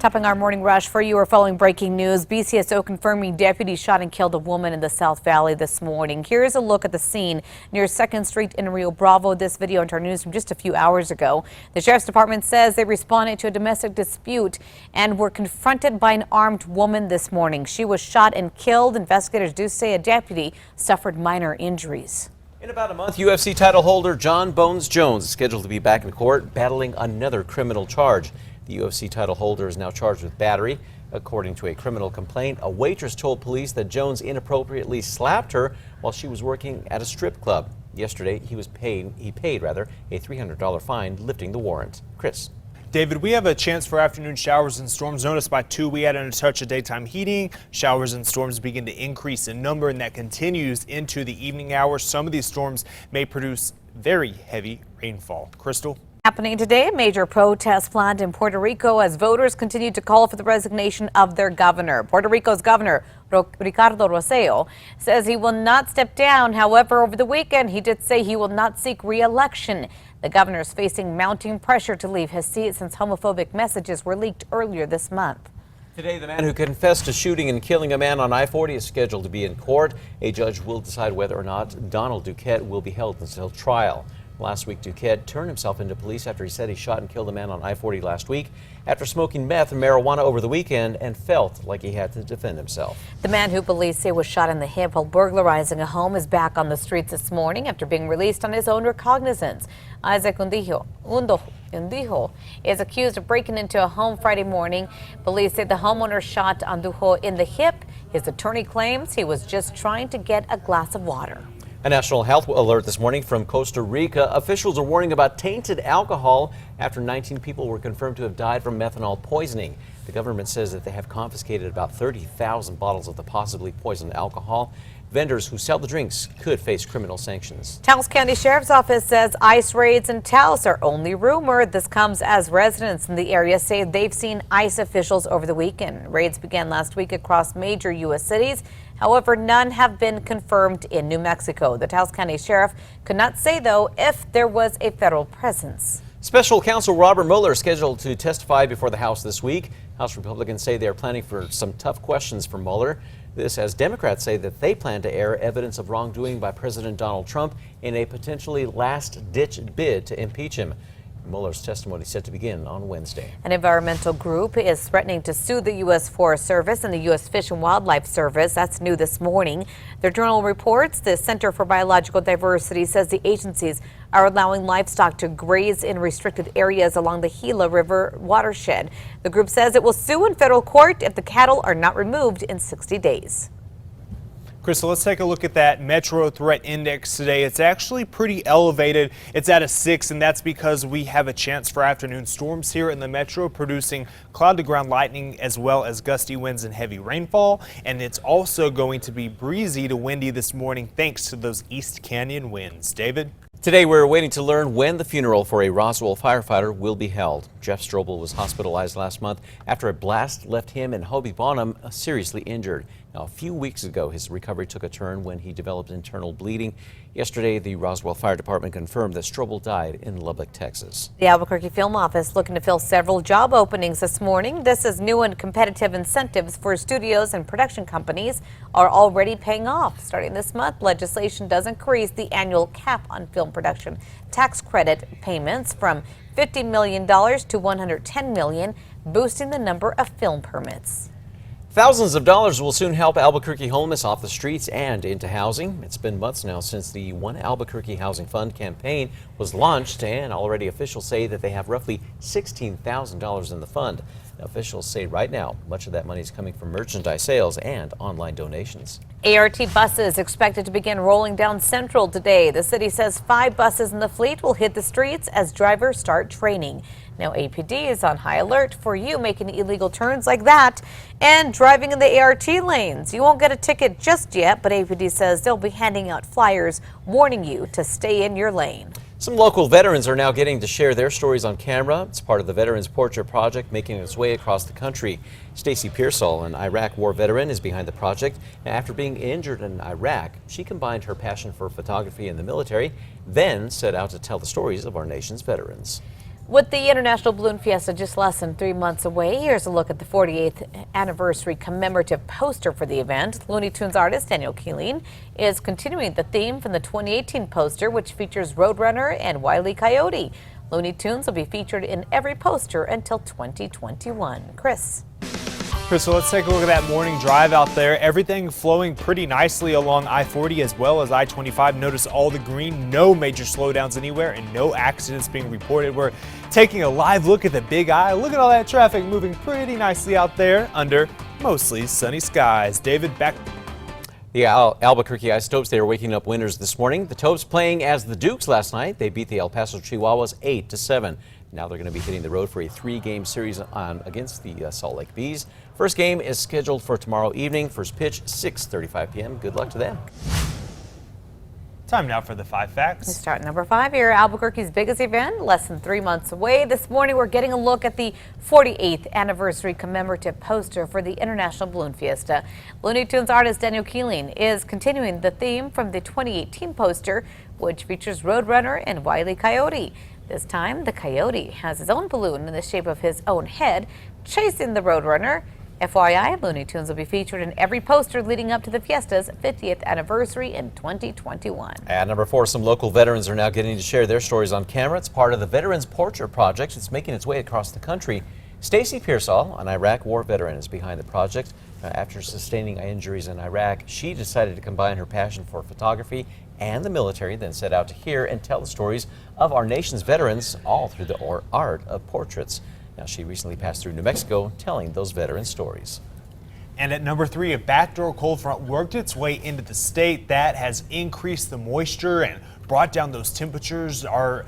Topping our morning rush for you, are following breaking news. BCSO confirming deputies shot and killed a woman in the South Valley this morning. Here's a look at the scene near 2nd Street in Rio Bravo. This video into our news from just a few hours ago. The Sheriff's Department says they responded to a domestic dispute and were confronted by an armed woman this morning. She was shot and killed. Investigators do say a deputy suffered minor injuries. In about a month, UFC title holder Jon Jones is scheduled to be back in court battling another criminal charge. The UFC title holder is now charged with battery. According to a criminal complaint, a waitress told police that Jones inappropriately slapped her while she was working at a strip club. Yesterday, he paid a $300 fine, lifting the warrant. Chris. David, we have a chance for afternoon showers and storms. Notice by 2 we add in a touch of daytime heating. Showers and storms begin to increase in number, and that continues into the evening hours. Some of these storms may produce very heavy rainfall. Crystal? Happening today, a major protest planned in Puerto Rico as voters continue to call for the resignation of their governor. Puerto Rico's governor, Ricardo Roswell, says he will not step down. However, over the weekend, he did say he will not seek re-election. The governor is facing mounting pressure to leave his seat since homophobic messages were leaked earlier this month. Today, the man who confessed to shooting and killing a man on I-40 is scheduled to be in court. A judge will decide whether or not Donald Duquette will be held until trial. Last week, Duquette turned himself into police after he said he shot and killed a man on I-40 last week after smoking meth and marijuana over the weekend and felt like he had to defend himself. The man who police say was shot in the hip while burglarizing a home is back on the streets this morning after being released on his own recognizance. Isaac Undijo is accused of breaking into a home Friday morning. Police say the homeowner shot Andujo in the hip. His attorney claims he was just trying to get a glass of water. A national health alert this morning from Costa Rica. Officials are warning about tainted alcohol after 19 people were confirmed to have died from methanol poisoning. The government says that they have confiscated about 30,000 bottles of the possibly poisoned alcohol. Vendors who sell the drinks could face criminal sanctions. Taos County Sheriff's Office says ICE raids in Taos are only rumored. This comes as residents in the area say they've seen ICE officials over the weekend. Raids began last week across major U.S. cities. However, none have been confirmed in New Mexico. The Taos County Sheriff could not say, though, if there was a federal presence. Special counsel Robert Mueller is scheduled to testify before the House this week. House Republicans say they are planning for some tough questions for Mueller. This as Democrats say that they plan to air evidence of wrongdoing by President Donald Trump in a potentially last-ditch bid to impeach him. Mueller's testimony is set to begin on Wednesday. An environmental group is threatening to sue the U.S. Forest Service and the U.S. Fish and Wildlife Service. That's new this morning. Their journal reports the Center for Biological Diversity says the agencies are allowing livestock to graze in restricted areas along the Gila River watershed. The group says it will sue in federal court if the cattle are not removed in 60 days. Crystal, let's take a look at that Metro Threat Index today. It's actually pretty elevated. It's at a 6, and that's because we have a chance for afternoon storms here in the metro, producing cloud-to-ground lightning as well as gusty winds and heavy rainfall. And it's also going to be breezy to windy this morning thanks to those East Canyon winds. David? Today, we're waiting to learn when the funeral for a Roswell firefighter will be held. Jeff Strobel was hospitalized last month after a blast left him and Hobie Bonham seriously injured. Now, a few weeks ago, his recovery took a turn when he developed internal bleeding. Yesterday, the Roswell Fire Department confirmed that Strobel died in Lubbock, Texas. The Albuquerque Film Office looking to fill several job openings this morning. This is new and competitive incentives for studios and production companies are already paying off. Starting this month, legislation does increase the annual cap on film production tax credit payments from $50 million to $110 million, boosting the number of film permits. Thousands of dollars will soon help Albuquerque homeless off the streets and into housing. It's been months now since the One Albuquerque Housing Fund campaign was launched, and already officials say that they have roughly $16,000 in the fund. Officials say right now much of that money is coming from merchandise sales and online donations. ART buses expected to begin rolling down Central today. The city says 5 buses in the fleet will hit the streets as drivers start training. Now, APD is on high alert for you making illegal turns like that and driving in the ART lanes. You won't get a ticket just yet, but APD says they'll be handing out flyers warning you to stay in your lane. Some local veterans are now getting to share their stories on camera. It's part of the Veterans Portrait Project making its way across the country. Stacey Pearsall, an Iraq war veteran, is behind the project. After being injured in Iraq, she combined her passion for photography and the military, then set out to tell the stories of our nation's veterans. With the International Balloon Fiesta just less than 3 months away, here's a look at the 48th anniversary commemorative poster for the event. Looney Tunes artist Daniel Keeling is continuing the theme from the 2018 poster, which features Roadrunner and Wile E. Coyote. Looney Tunes will be featured in every poster until 2021. Chris. So let's take a look at that morning drive out there. Everything flowing pretty nicely along I-40 as well as I-25. Notice all the green, no major slowdowns anywhere, and no accidents being reported. We're taking a live look at the Big Eye. Look at all that traffic moving pretty nicely out there under mostly sunny skies. David, back. The Albuquerque Ice Taupes, they are waking up winners this morning. The Taupes playing as the Dukes last night. They beat the El Paso Chihuahuas 8-7. Now they're going to be hitting the road for a 3-game series against the Salt Lake Bees. First game is scheduled for tomorrow evening. First pitch, 6:35 p.m. Good luck to them. Time now for the 5 facts. Let's start number 5 here. Albuquerque's biggest event, less than 3 months away. This morning, we're getting a look at the 48th anniversary commemorative poster for the International Balloon Fiesta. Looney Tunes artist Daniel Keeling is continuing the theme from the 2018 poster, which features Roadrunner and Wile E. Coyote. This time, the Coyote has his own balloon in the shape of his own head, chasing the Roadrunner. FYI, Looney Tunes will be featured in every poster leading up to the Fiesta's 50th anniversary in 2021. At number 4, some local veterans are now getting to share their stories on camera. It's part of the Veterans Portrait Project. It's making its way across the country. Stacy Pearsall, an Iraq war veteran, is behind the project. After sustaining injuries in Iraq, she decided to combine her passion for photography and the military, then set out to hear and tell the stories of our nation's veterans, all through the art of portraits. Now, she recently passed through New Mexico telling those veteran stories. And at number 3, a backdoor cold front worked its way into the state. That has increased the moisture and brought down those temperatures. Our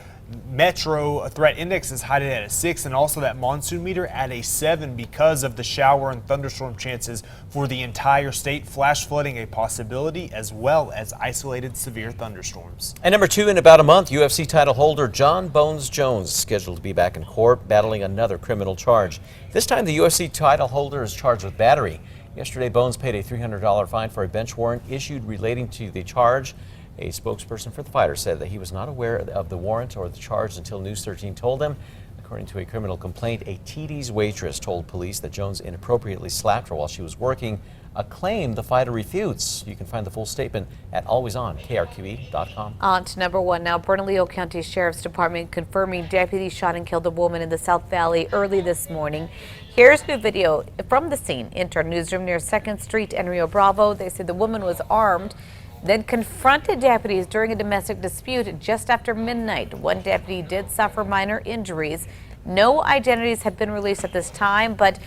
metro threat index is hiding at a 6, and also that monsoon meter at a 7 because of the shower and thunderstorm chances for the entire state. Flash flooding a possibility, as well as isolated severe thunderstorms. And number 2, in about a month, UFC title holder Jon Jones is scheduled to be back in court battling another criminal charge. This time the UFC title holder is charged with battery. Yesterday, Bones paid a $300 fine for a bench warrant issued relating to the charge. A spokesperson for the fighter said that he was not aware of the warrant or the charge until News 13 told him. According to a criminal complaint, a TD's waitress told police that Jones inappropriately slapped her while she was working, a claim the fighter refutes. You can find the full statement at alwaysonkRQE.com. On to number 1 now. Bernalillo County Sheriff's Department confirming deputies shot and killed a woman in the South Valley early this morning. Here's new video from the scene. Enter newsroom near 2nd Street and Rio Bravo. They say the woman was armed, then confronted deputies during a domestic dispute just after midnight. One deputy did suffer minor injuries. No identities have been released at this time, but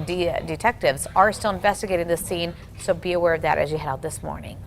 detectives are still investigating the scene, so be aware of that as you head out this morning.